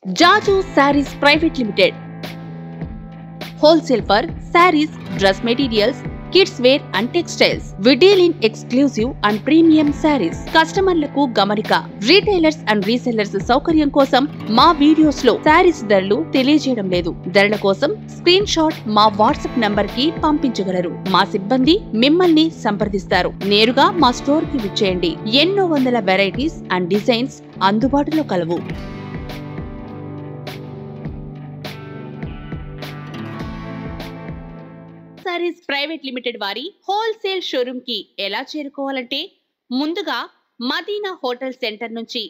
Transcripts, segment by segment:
Jaju Sarees Private Limited. Wholesale for sarees, dress materials, kids wear and textiles. We deal in exclusive and premium sarees. కస్టమర్లకు గమనిక, retailers and resellers సౌకర్యం కోసం మా videos లో సారీస్ ధరలు తెలియజేయడం లేదు. ధరల కోసం స్క్రీన్ షాట్ మా వాట్సాప్ నంబర్ కి పంపించగలరు. మా సిబ్బంది మిమ్మల్ని సంప్రదిస్తారు. నేరుగా మా స్టోర్ కి విచ్చేయండి. ఎన్నో వందల వెరైటీస్ అండ్ డిజైన్స్ అందుబాటులో కలవు. సారీస్ ప్రైవేట్ లిమిటెడ్ వారి హోల్సేల్ షోరూమ్ కి ఎలా చేరుకోవాలంటే ముందుగా మదీనా హోటల్ సెంటర్ నుంచి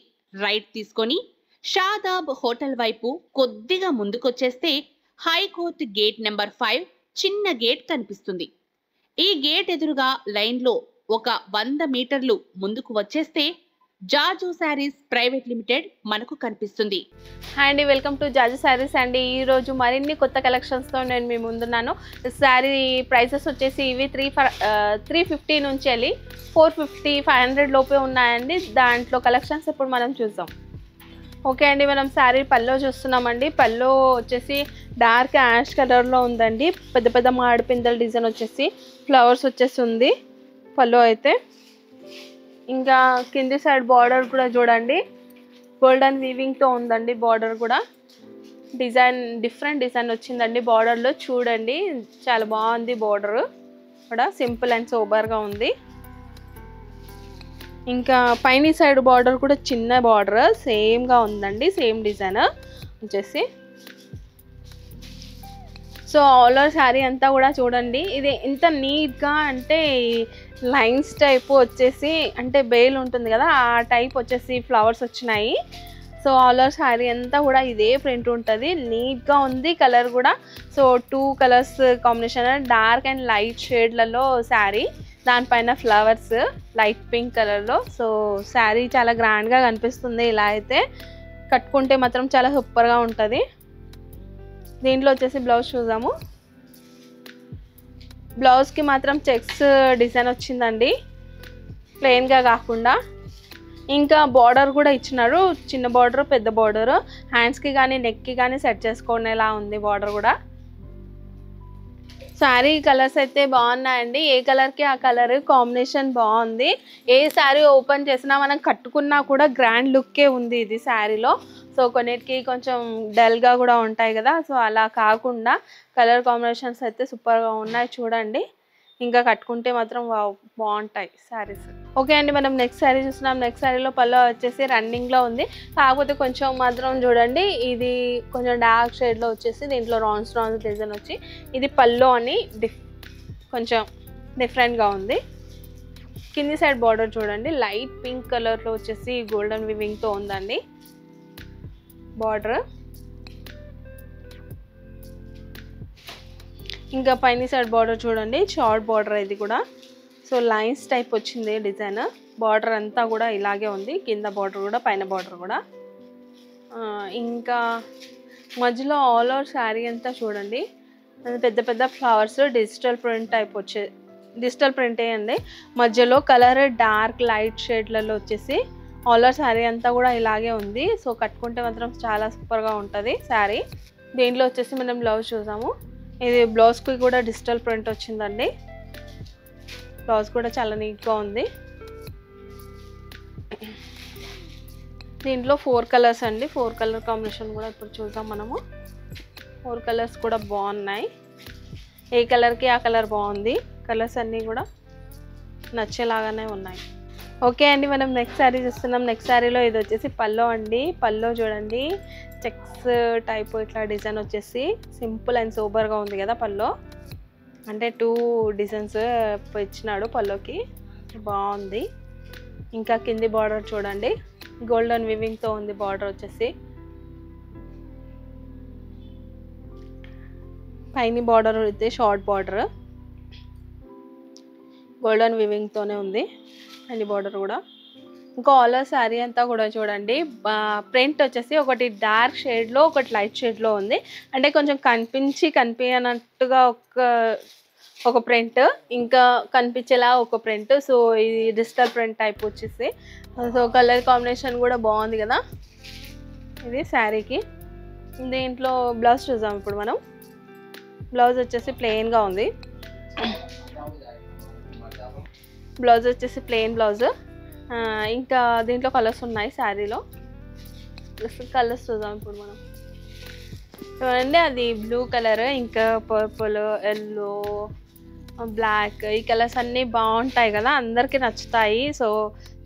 రైట్ తీసుకొని షాదాబ్ హోటల్ వైపు కొద్దిగా ముందుకొచ్చేస్తే హైకోర్ట్ గేట్ నెంబర్ 5 చిన్న గేట్ కనిపిస్తుంది. ఈ గేట్ ఎదురుగా లైన్లో ఒక 100 మీటర్లు ముందుకు వచ్చేస్తే జాజు సారీస్ ప్రైవేట్ లిమిటెడ్ మనకు కనిపిస్తుంది. హాయ్ అండి, వెల్కమ్ టు జాజు సారీస్ అండి. ఈరోజు మరిన్ని కొత్త కలెక్షన్స్తో నేను మీ ముందున్నాను. శారీ ప్రైసెస్ వచ్చేసి ఇవి 350 నుంచి వెళ్ళి 450, 500 లోపే ఉన్నాయండి. దాంట్లో కలెక్షన్స్ ఇప్పుడు మనం చూద్దాం. ఓకే అండి, మనం శారీ పల్లో చూస్తున్నామండి. పల్లో వచ్చేసి డార్క్ యాష్ కలర్లో ఉందండి. పెద్ద పెద్ద మామిడిపిందల డిజైన్ వచ్చేసి ఫ్లవర్స్ వచ్చేసి ఉంది పల్లో అయితే. ఇంకా కింది సైడ్ బార్డర్ కూడా చూడండి, గోల్డెన్ వీవింగ్తో ఉందండి. బార్డర్ కూడా డిజైన్ డిఫరెంట్ డిజైన్ వచ్చిందండి బార్డర్లో. చూడండి చాలా బాగుంది. బార్డర్ కూడా సింపుల్ అండ్ సోబర్గా ఉంది. ఇంకా పైన సైడ్ బార్డర్ కూడా చిన్న బార్డర్ సేమ్గా ఉందండి, సేమ్ డిజైన్ వచ్చేసి. సో ఆల్ ఓవర్ శారీ అంతా కూడా చూడండి, ఇది ఎంత నీట్గా అంటే లైన్స్ టైప్ వచ్చేసి, అంటే బేల్ ఉంటుంది కదా ఆ టైప్ వచ్చేసి ఫ్లవర్స్ వచ్చినాయి. సో ఆల్ ఓవర్ శారీ అంతా కూడా ఇదే ప్రింట్ ఉంటుంది, నీట్గా ఉంది. కలర్ కూడా so 2 colours combination, dark and light షేడ్లలో శారీ, దానిపైన ఫ్లవర్స్ లైట్ పింక్ కలర్లో. సో శారీ చాలా గ్రాండ్గా కనిపిస్తుంది. ఇలా అయితే కట్టుకుంటే మాత్రం చాలా సూపర్గా ఉంటుంది. దీంట్లో వచ్చేసి బ్లౌజ్ చూద్దాము. బ్లౌజ్కి మాత్రం చెక్స్ డిజైన్ వచ్చిందండి, ప్లెయిన్గా కాకుండా. ఇంకా బార్డర్ కూడా ఇచ్చినారు, చిన్న బార్డర్ పెద్ద బార్డర్. హ్యాండ్స్కి కానీ నెక్కి కానీ సెట్ చేసుకునేలా ఉంది బార్డర్ కూడా. శారీ కలర్స్ అయితే బాగున్నాయండి, ఏ కలర్కి ఆ కలర్ కాంబినేషన్ బాగుంది. ఏ శారీ ఓపెన్ చేసినా మనం కట్టుకున్నా కూడా గ్రాండ్ లుక్కే ఉంది ఇది శారీలో. సో కొన్నిటికి కొంచెం డల్గా కూడా ఉంటాయి కదా, సో అలా కాకుండా కలర్ కాంబినేషన్స్ అయితే సూపర్గా ఉన్నాయి చూడండి. ఇంకా కట్టుకుంటే మాత్రం బాగుంటాయి శారీస్. ఓకే అండి, మనం నెక్స్ట్ శారీ చూస్తున్నాం. నెక్స్ట్ శారీలో పల్లో వచ్చేసి రన్నింగ్లో ఉంది, కాకపోతే కొంచెం మాత్రం చూడండి ఇది కొంచెం డార్క్ షేడ్లో వచ్చేసి దీంట్లో రౌండ్స్ డిజైన్ వచ్చి ఇది పల్లో అని కొంచెం డిఫరెంట్గా ఉంది. కింది సైడ్ బార్డర్ చూడండి, లైట్ పింక్ కలర్లో వచ్చేసి గోల్డెన్ వివింగ్తో ఉందండి బార్డర్. ఇంకా పైన సైడ్ బార్డర్ చూడండి, షార్ట్ బార్డర్ ఇది కూడా. సో లైన్స్ టైప్ వచ్చింది డిజైన్. బార్డర్ అంతా కూడా ఇలాగే ఉంది, కింద బార్డర్ కూడా పైన బార్డర్ కూడా. ఇంకా మధ్యలో ఆల్ ఓవర్ శారీ అంతా చూడండి పెద్ద పెద్ద flowers, digital print type digital print వేయండి. మధ్యలో కలర్ డార్క్ లైట్ షేడ్లలో వచ్చేసి ఆల్ ఓవర్ శారీ అంతా కూడా ఇలాగే ఉంది. సో కట్టుకుంటే మాత్రం చాలా సూపర్గా ఉంటుంది శారీ. దీంట్లో వచ్చేసి మనం బ్లౌజ్ చూసాము. ఇది బ్లౌజ్కి కూడా డిజిటల్ ప్రింట్ వచ్చిందండి. బ్లౌజ్ కూడా చాలా నీట్గా ఉంది. దీంట్లో 4 కలర్స్ అండి, 4 కలర్ కాంబినేషన్ కూడా ఇప్పుడు చూద్దాం మనము. 4 కలర్స్ కూడా బాగున్నాయి, ఏ కలర్కి ఆ కలర్ బాగుంది. కలర్స్ అన్నీ కూడా నచ్చేలాగానే ఉన్నాయి. ఓకే అండి, మనం నెక్స్ట్ శారీ చూస్తున్నాం. నెక్స్ట్ శారీలో ఇది వచ్చేసి పల్లో అండి. పల్లో చూడండి చెక్స్ టైప్ ఇట్లా డిజైన్ వచ్చేసి సింపుల్ అండ్ సోబర్గా ఉంది కదా పల్లో. అంటే 2 డిజైన్స్ ఇచ్చినాడు పల్లోకి, బాగుంది. ఇంకా కింది బార్డర్ చూడండి, గోల్డెన్ వివింగ్తో ఉంది బార్డర్ వచ్చేసి. పైన బార్డర్ అయితే షార్ట్ బార్డర్ గోల్డెన్ వివింగ్తోనే ఉంది అండ్ బార్డర్ కూడా. ఇంకా ఆల్ ఓవర్ శారీ అంతా కూడా చూడండి ప్రింట్ వచ్చేసి ఒకటి డార్క్ షేడ్లో ఒకటి లైట్ షేడ్లో ఉంది. అంటే కొంచెం కనిపించినట్టుగా ఒక ప్రింట్, ఇంకా కనిపించేలా ఒక ప్రింట్. సో ఇది డిజిటల్ ప్రింట్ టైప్ వచ్చేసి. సో కలర్ కాంబినేషన్ కూడా బాగుంది కదా ఇది శారీకి. దీంట్లో బ్లౌజ్ చూద్దాం ఇప్పుడు మనం. బ్లౌజ్ వచ్చేసి ప్లెయిన్గా ఉంది. బ్లౌజ్ వచ్చేసి ప్లెయిన్ బ్లౌజ్. ఇంకా దీంట్లో కలర్స్ ఉన్నాయి శారీలో. కలర్స్ చూద్దాం ఇప్పుడు మనం. చూడండి, అది బ్లూ కలర్, ఇంకా పర్పుల్, ఎల్లో, బ్లాక్, ఈ కలర్స్ అన్నీ బాగుంటాయి కదా, అందరికీ నచ్చుతాయి. సో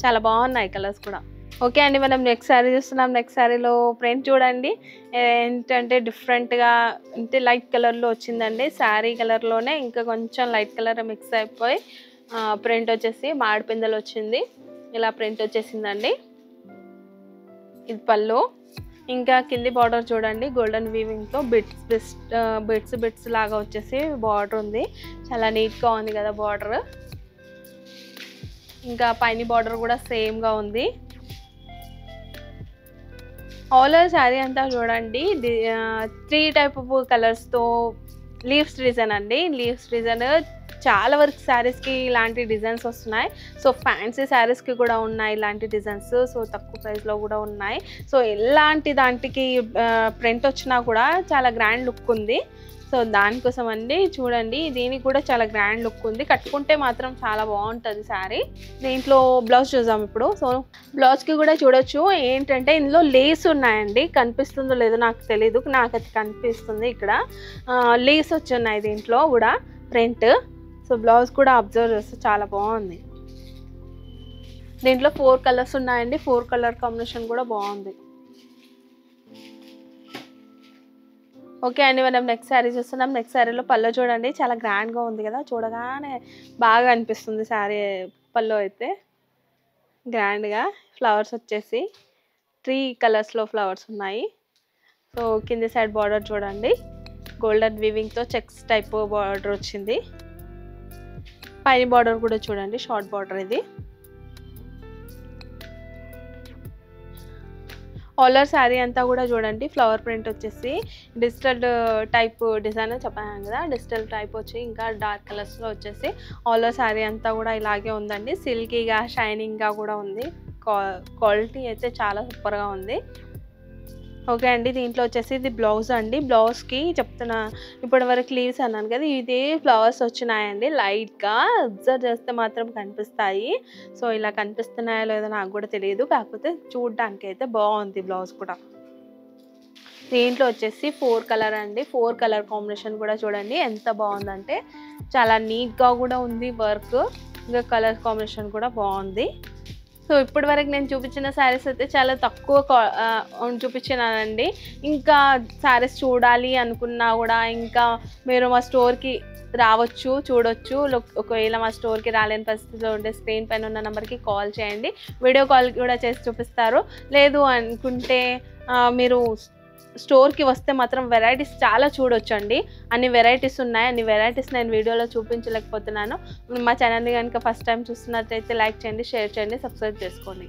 చాలా బాగున్నాయి కలర్స్ కూడా. ఓకే అండి, మనం నెక్స్ట్ శారీ చూస్తున్నాం. నెక్స్ట్ శారీలో ప్రింట్ చూడండి, ఏంటంటే డిఫరెంట్గా అంటే లైట్ కలర్లో వచ్చిందండి. శారీ కలర్లోనే ఇంకా కొంచెం లైట్ కలర్ మిక్స్ అయిపోయి ప్రింట్ వచ్చేసి మామిడిపిందెలు వచ్చింది. ఇలా ప్రింట్ వచ్చేసిందండి. ఇది పళ్ళు. ఇంకా కింది బార్డర్ చూడండి, గోల్డెన్ వీవింగ్తో బిట్స్ లాగా వచ్చేసి బార్డర్ ఉంది. చాలా నీట్గా ఉంది కదా బార్డర్. ఇంకా పైన బార్డర్ కూడా సేమ్గా ఉంది. ఆల్ ఓవర్ శారీ అంతా చూడండి 3 టైప్ ఆఫ్ కలర్స్తో లీవ్స్ డిజైన్ అండి. లీవ్స్ డిజైన్ చాలా వరకు శారీస్కి ఇలాంటి డిజైన్స్ వస్తున్నాయి. సో ఫ్యాన్సీ శారీస్కి కూడా ఉన్నాయి ఇలాంటి డిజైన్స్. సో తక్కువ ప్రైస్లో కూడా ఉన్నాయి. సో ఎలాంటి దాంట్కి ప్రింట్ వచ్చినా కూడా చాలా గ్రాండ్ లుక్ ఉంది. సో దానికోసం అండి చూడండి, దీనికి కూడా చాలా గ్రాండ్ లుక్ ఉంది. కట్టుకుంటే మాత్రం చాలా బాగుంటుంది శారీ. దీంట్లో బ్లౌజ్ చూద్దాం ఇప్పుడు. సో బ్లౌజ్కి కూడా చూడొచ్చు, ఏంటంటే ఇందులో లేస్ ఉన్నాయండి. కనిపిస్తుందో లేదో నాకు తెలీదు, నాకు అది కనిపిస్తుంది. ఇక్కడ లేస్ వచ్చి ఉన్నాయి దీంట్లో కూడా ప్రింట్. సో బ్లౌజ్ కూడా అబ్జర్వ్ చేస్తే చాలా బాగుంది. దీంట్లో 4 కలర్స్ ఉన్నాయండి. 4 కలర్ కాంబినేషన్ కూడా బాగుంది. ఓకే అండి, మనం నెక్స్ట్ శారీ చూస్తున్నాం. నెక్స్ట్ శారీలో పళ్ళు చూడండి, చాలా గ్రాండ్గా ఉంది కదా, చూడగానే బాగా అనిపిస్తుంది శారీ. పళ్ళు అయితే గ్రాండ్గా ఫ్లవర్స్ వచ్చేసి 3 కలర్స్లో ఫ్లవర్స్ ఉన్నాయి. సో కింది సైడ్ బార్డర్ చూడండి, గోల్డెన్ వీవింగ్తో చెక్స్ టైప్ బార్డర్ వచ్చింది. పైన బార్డర్ కూడా చూడండి, షార్ట్ బార్డర్ ఇది. ఆల్ ఓవర్ శారీ అంతా కూడా చూడండి, ఫ్లవర్ ప్రింట్ వచ్చేసి డిజిటల్ టైప్ డిజైన్ చెప్పాను కదా, డిజిటల్ టైప్ వచ్చి ఇంకా డార్క్ కలర్స్లో వచ్చేసి ఆల్ ఓవర్ శారీ అంతా కూడా ఇలాగే ఉందండి. సిల్కీగా షైనింగ్గా కూడా ఉంది. క్వాలిటీ అయితే చాలా సూపర్గా ఉంది. ఓకే అండి, దీంట్లో వచ్చేసి ఇది బ్లౌజ్ అండి. బ్లౌజ్కి చెప్తున్నా, ఇప్పటి వరకు లీవ్స్ అన్నాను కదా, ఇదే ఫ్లవర్స్ వచ్చినాయండి. లైట్గా అబ్జర్వ్ చేస్తే మాత్రం కనిపిస్తాయి. సో ఇలా కనిపిస్తున్నాయో లేదో నాకు కూడా తెలియదు, కాకపోతే చూడడానికి అయితే బాగుంది బ్లౌజ్ కూడా. దీంట్లో వచ్చేసి 4 కలర్ అండి. 4 కలర్ కాంబినేషన్ కూడా చూడండి ఎంత బాగుందంటే, చాలా నీట్గా కూడా ఉంది వర్క్. ఇంకా కలర్ కాంబినేషన్ కూడా బాగుంది. సో ఇప్పటి వరకు నేను చూపించిన శారీస్ అయితే చాలా తక్కువ చూపించినానండి. ఇంకా శారీస్ చూడాలి అనుకున్నా కూడా ఇంకా మీరు మా స్టోర్కి రావచ్చు, చూడొచ్చు. ఒకవేళ మా స్టోర్కి రాలేని పరిస్థితిలో ఉంటే స్క్రీన్ పైన ఉన్న నెంబర్కి కాల్ చేయండి, వీడియో కాల్ కూడా చేసి చూపిస్తారు. లేదు అనుకుంటే మీరు స్టోర్కి వస్తే మాత్రం వెరైటీస్ చాలా చూడొచ్చండి. అన్ని వెరైటీస్ ఉన్నాయి. అన్ని వెరైటీస్ నేను వీడియోలో చూపించలేకపోతున్నాను. మా ఛానల్ని కనుక ఫస్ట్ టైం చూస్తున్నట్లయితే లైక్ చేయండి, షేర్ చేయండి, సబ్స్క్రైబ్ చేసుకోండి.